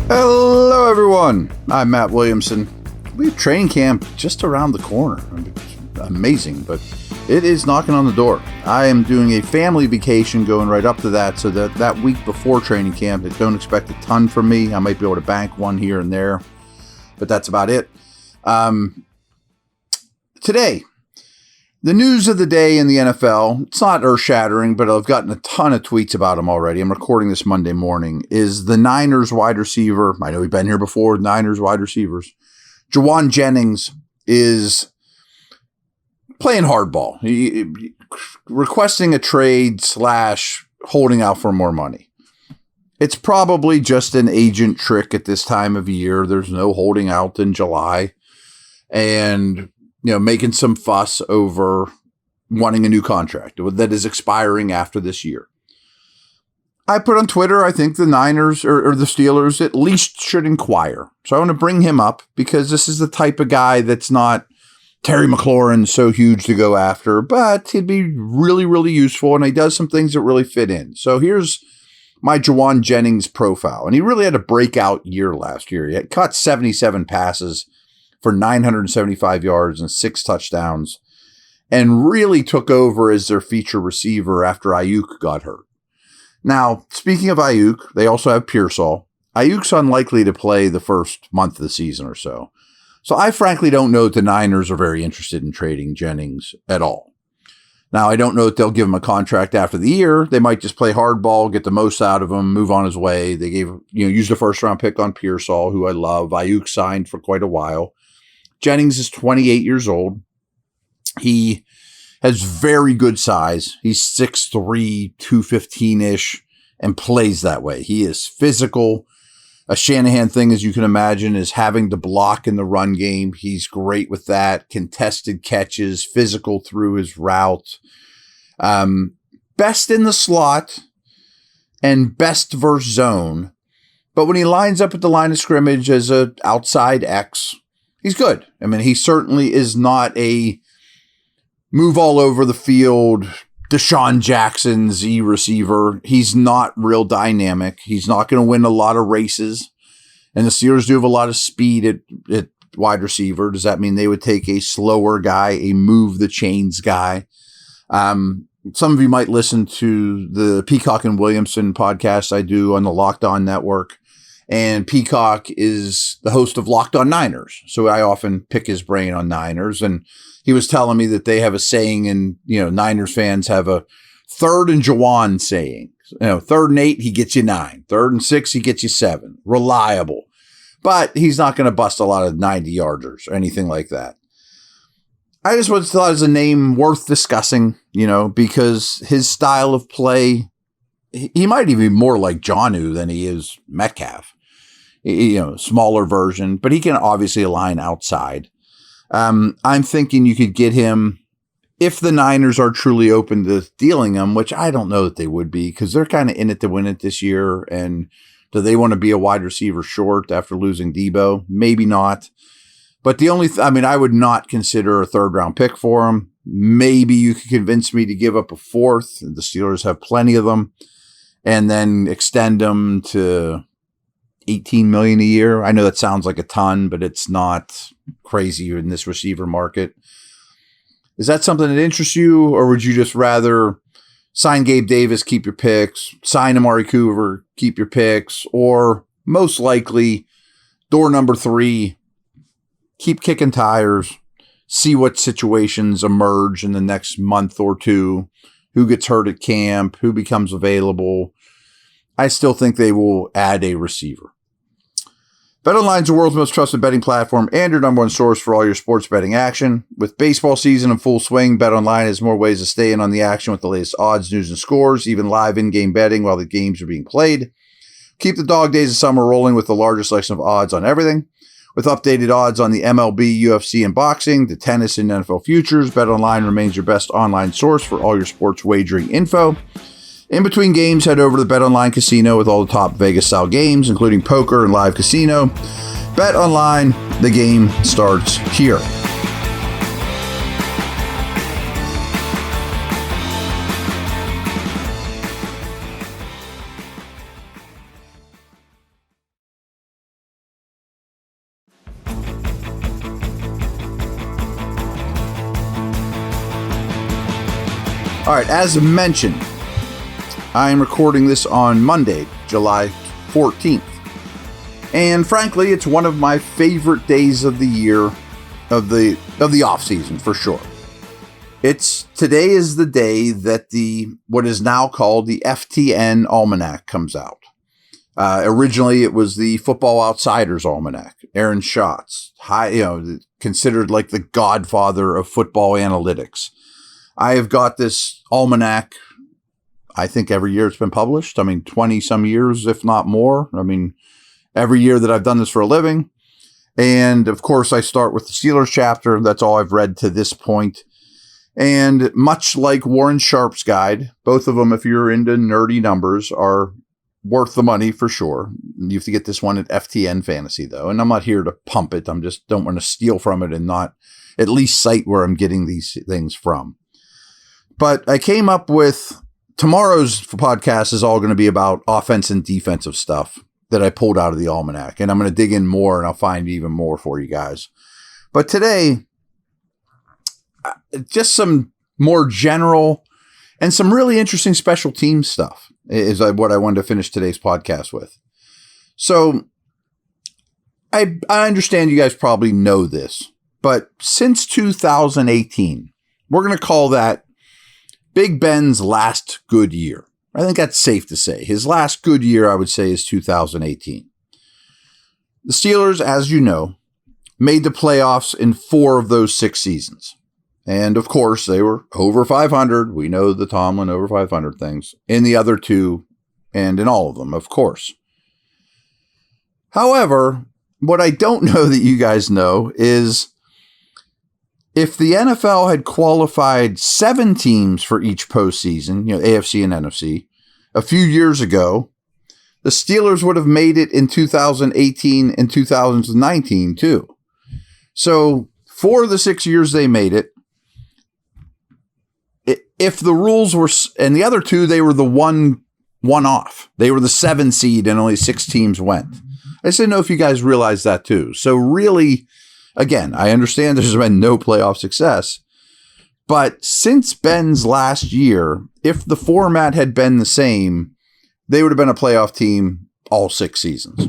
Hello, everyone. I'm Matt Williamson. We have training camp just around the corner. Amazing, but it is knocking on the door. I am doing a family vacation going right up to that, so that week before training camp, they don't expect a ton from me. I might be able to bank one here and there, but that's about it. Today, the news of the day in the NFL, it's not earth-shattering, but I've gotten a ton of tweets about him already. I'm recording this Monday morning, is the Niners wide receiver. I know we've been here before, Niners wide receivers. Jawan Jennings is playing hardball, requesting a trade / holding out for more money. It's probably just an agent trick at this time of year. There's no holding out in July. And making some fuss over wanting a new contract that is expiring after this year. I put on Twitter, I think the Niners or the Steelers at least should inquire. So I want to bring him up because this is the type of guy that's not Terry McLaurin so huge to go after, but he'd be really, really useful, and he does some things that really fit in. So here's my Jawan Jennings profile, and he really had a breakout year last year. He had caught 77 passes for 975 yards and 6 touchdowns, and really took over as their feature receiver after Ayuk got hurt. Now, speaking of Ayuk, they also have Pearsall. Ayuk's unlikely to play the first month of the season or so. So I frankly don't know that the Niners are very interested in trading Jennings at all. Now, I don't know that they'll give him a contract after the year. They might just play hardball, get the most out of him, move on his way. They used a first-round pick on Pearsall, who I love. Ayuk signed for quite a while. Jennings is 28 years old. He has very good size. He's 6'3", 215-ish, and plays that way. He is physical. A Shanahan thing, as you can imagine, is having to block in the run game. He's great with that. Contested catches, physical through his route. Best in the slot and best versus zone. But when he lines up at the line of scrimmage as an outside X, he's good. I mean, he certainly is not a move all over the field, Deshaun Jackson Z receiver. He's not real dynamic. He's not going to win a lot of races. And the Steelers do have a lot of speed at wide receiver. Does that mean they would take a slower guy, a move the chains guy? Some of you might listen to the Peacock and Williamson podcast I do on the Locked On Network. And Peacock is the host of Locked On Niners. So I often pick his brain on Niners. And he was telling me that they have a saying, and, Niners fans have a 3rd and Jawan saying. 3rd and 8, he gets you 9. 3rd and 6, he gets you 7. Reliable. But he's not going to bust a lot of 90-yarders or anything like that. I just thought it was a name worth discussing, because his style of play, he might even be more like Jonnu than he is Metcalf. Smaller version, but he can obviously align outside. I'm thinking you could get him if the Niners are truly open to dealing him, which I don't know that they would be because they're kind of in it to win it this year. And do they want to be a wide receiver short after losing Debo? Maybe not. But the only, I would not consider a 3rd round pick for him. Maybe you could convince me to give up a 4th. The Steelers have plenty of them. And then extend them to $18 million a year. I know that sounds like a ton, but it's not crazy in this receiver market. Is that something that interests you, or would you just rather sign Gabe Davis, keep your picks, sign Amari Cooper, keep your picks, or most likely door number 3, keep kicking tires, see what situations emerge in the next month or two, who gets hurt at camp, who becomes available. I still think they will add a receiver. BetOnline is the world's most trusted betting platform and your number one source for all your sports betting action. With baseball season in full swing, BetOnline has more ways to stay in on the action with the latest odds, news, and scores, even live in-game betting while the games are being played. Keep the dog days of summer rolling with the largest selection of odds on everything. With updated odds on the MLB, UFC, and boxing, the tennis, and NFL futures, BetOnline remains your best online source for all your sports wagering info. In between games, head over to the BetOnline Casino with all the top Vegas-style games, including poker and live casino. BetOnline, the game starts here. All right, as mentioned, I am recording this on Monday, July 14th. And frankly, it's one of my favorite days of the year, of the off season for sure. Today is the day that what is now called the FTN Almanac comes out. Originally, it was the Football Outsiders Almanac. Aaron Schatz, considered like the godfather of football analytics. I have got this almanac, I think every year it's been published. 20 some years, if not more. Every year that I've done this for a living. And of course, I start with the Steelers chapter. That's all I've read to this point. And much like Warren Sharp's guide, both of them, if you're into nerdy numbers, are worth the money for sure. You have to get this one at FTN Fantasy, though. And I'm not here to pump it. Don't want to steal from it and not at least cite where I'm getting these things from. But I came up with tomorrow's podcast is all going to be about offense and defensive stuff that I pulled out of the almanac. And I'm going to dig in more and I'll find even more for you guys. But today, just some more general and some really interesting special team stuff is what I wanted to finish today's podcast with. So I understand you guys probably know this, but since 2018, we're going to call that Big Ben's last good year. I think that's safe to say. His last good year, I would say, is 2018. The Steelers, as you know, made the playoffs in 4 of those 6 seasons. And of course, they were over 500. We know the Tomlin over 500 things in the other 2 and in all of them, of course. However, what I don't know that you guys know is if the NFL had qualified 7 teams for each postseason, AFC and NFC, a few years ago, the Steelers would have made it in 2018 and 2019 too. So 4 of the 6 years they made it, if the rules were, and the other 2, they were the one off. They were the 7 seed and only 6 teams went. I just didn't know if you guys realized that too. So really, again, I understand there's been no playoff success, but since Ben's last year, if the format had been the same, they would have been a playoff team all 6 seasons.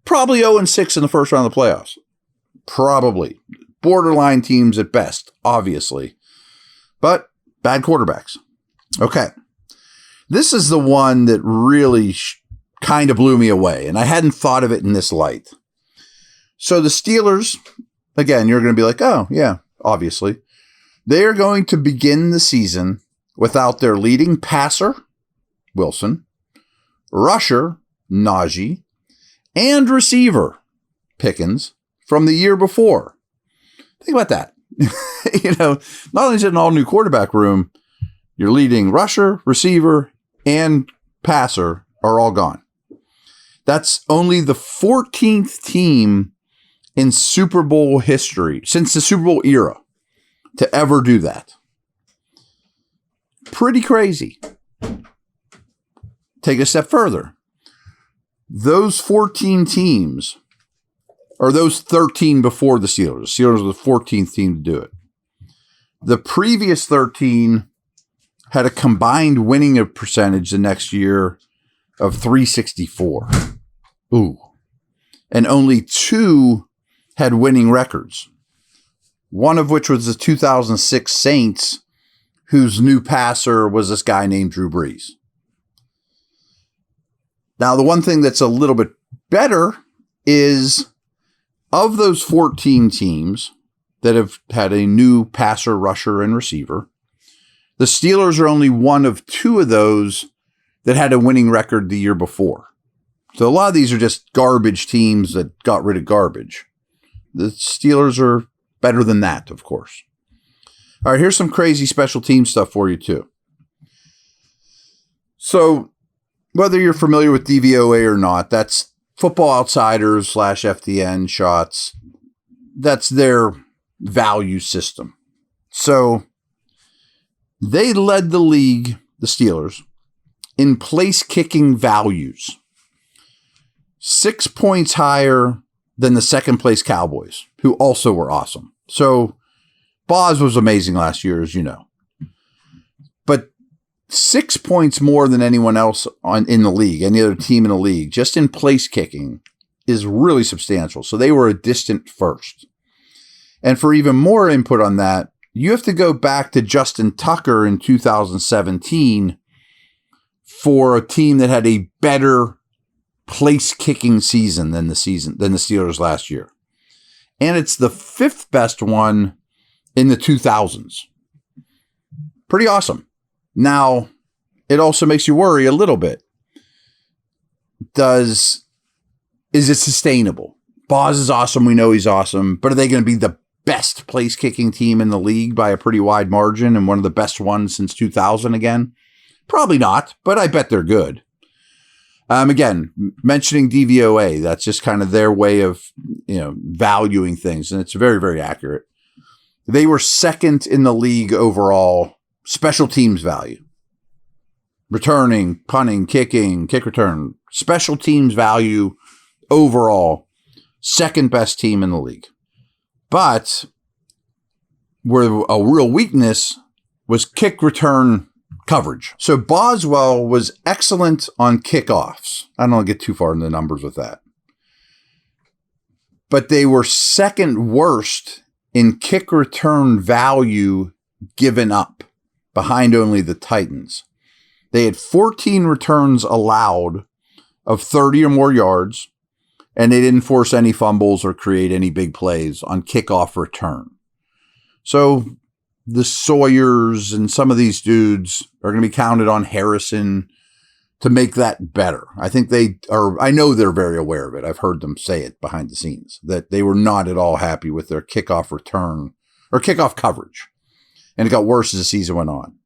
Probably 0-6 in the first round of the playoffs. Probably. Borderline teams at best, obviously. But bad quarterbacks. Okay. This is the one that really kind of blew me away, and I hadn't thought of it in this light. So the Steelers, again, you're going to be like, oh, yeah, obviously. They are going to begin the season without their leading passer, Wilson, rusher, Najee, and receiver, Pickens, from the year before. Think about that. Not only is it an all-new quarterback room, your leading rusher, receiver, and passer are all gone. That's only the 14th team in Super Bowl history, since the Super Bowl era, to ever do that. Pretty crazy. Take a step further. Those 14 teams, or those 13 before the Steelers. The Steelers were the 14th team to do it. The previous 13 had a combined winning percentage the next year of 364. Ooh. And only 2 had winning records. One of which was the 2006 Saints, whose new passer was this guy named Drew Brees. Now, the one thing that's a little bit better is of those 14 teams that have had a new passer, rusher, and receiver, the Steelers are only one of 2 of those that had a winning record the year before. So a lot of these are just garbage teams that got rid of garbage. The Steelers are better than that, of course. All right, here's some crazy special team stuff for you, too. So whether you're familiar with DVOA or not, that's Football Outsiders / FTN shots. That's their value system. So they led the league, the Steelers, in place kicking values. 6 points higher than the second place Cowboys, who also were awesome. So Boz was amazing last year, as you know. But 6 points more than anyone else in the league, any other team in the league, just in place kicking, is really substantial. So they were a distant first. And for even more input on that, you have to go back to Justin Tucker in 2017 for a team that had a better place kicking season than the Steelers last year. And it's the 5th best one in the 2000s. Pretty awesome. Now, it also makes you worry a little bit. Is it sustainable? Boz is awesome. We know he's awesome. But are they going to be the best place kicking team in the league by a pretty wide margin and one of the best ones since 2000 again? Probably not, but I bet they're good. Again, mentioning DVOA, that's just kind of their way of, valuing things. And it's very, very accurate. They were 2nd in the league overall special teams value. Returning, punting, kicking, kick return. Special teams value overall, 2nd best team in the league. But where a real weakness was kick return coverage. So Boswell was excellent on kickoffs. I don't want to get too far into the numbers with that. But they were 2nd worst in kick return value given up, behind only the Titans. They had 14 returns allowed of 30 or more yards, and they didn't force any fumbles or create any big plays on kickoff return. So the Sawyers and some of these dudes are going to be counted on Harrison to make that better. I think I know they're very aware of it. I've heard them say it behind the scenes, that they were not at all happy with their kickoff return or kickoff coverage. And it got worse as the season went on.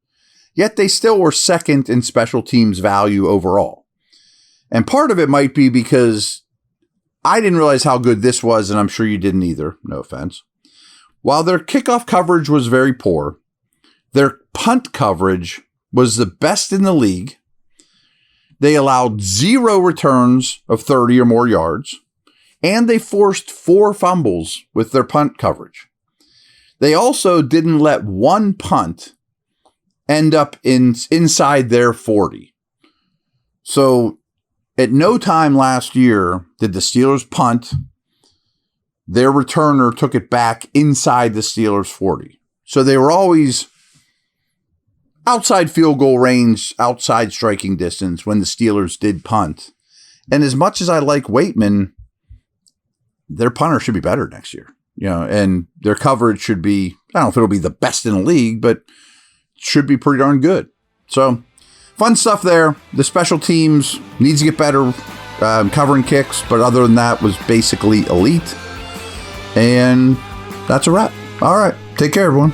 Yet they still were 2nd in special teams value overall. And part of it might be because I didn't realize how good this was, and I'm sure you didn't either. No offense. While their kickoff coverage was very poor, their punt coverage was the best in the league. They allowed 0 returns of 30 or more yards, and they forced 4 fumbles with their punt coverage. They also didn't let one punt end up inside their 40. So at no time last year did the Steelers punt. Their returner took it back inside the Steelers' 40. So they were always outside field goal range, outside striking distance when the Steelers did punt. And as much as I like Waitman, their punter should be better next year. And their coverage should be, I don't know if it'll be the best in the league, but should be pretty darn good. So fun stuff there. The special teams needs to get better covering kicks, but other than that was basically elite. And that's a wrap. All right. Take care, everyone.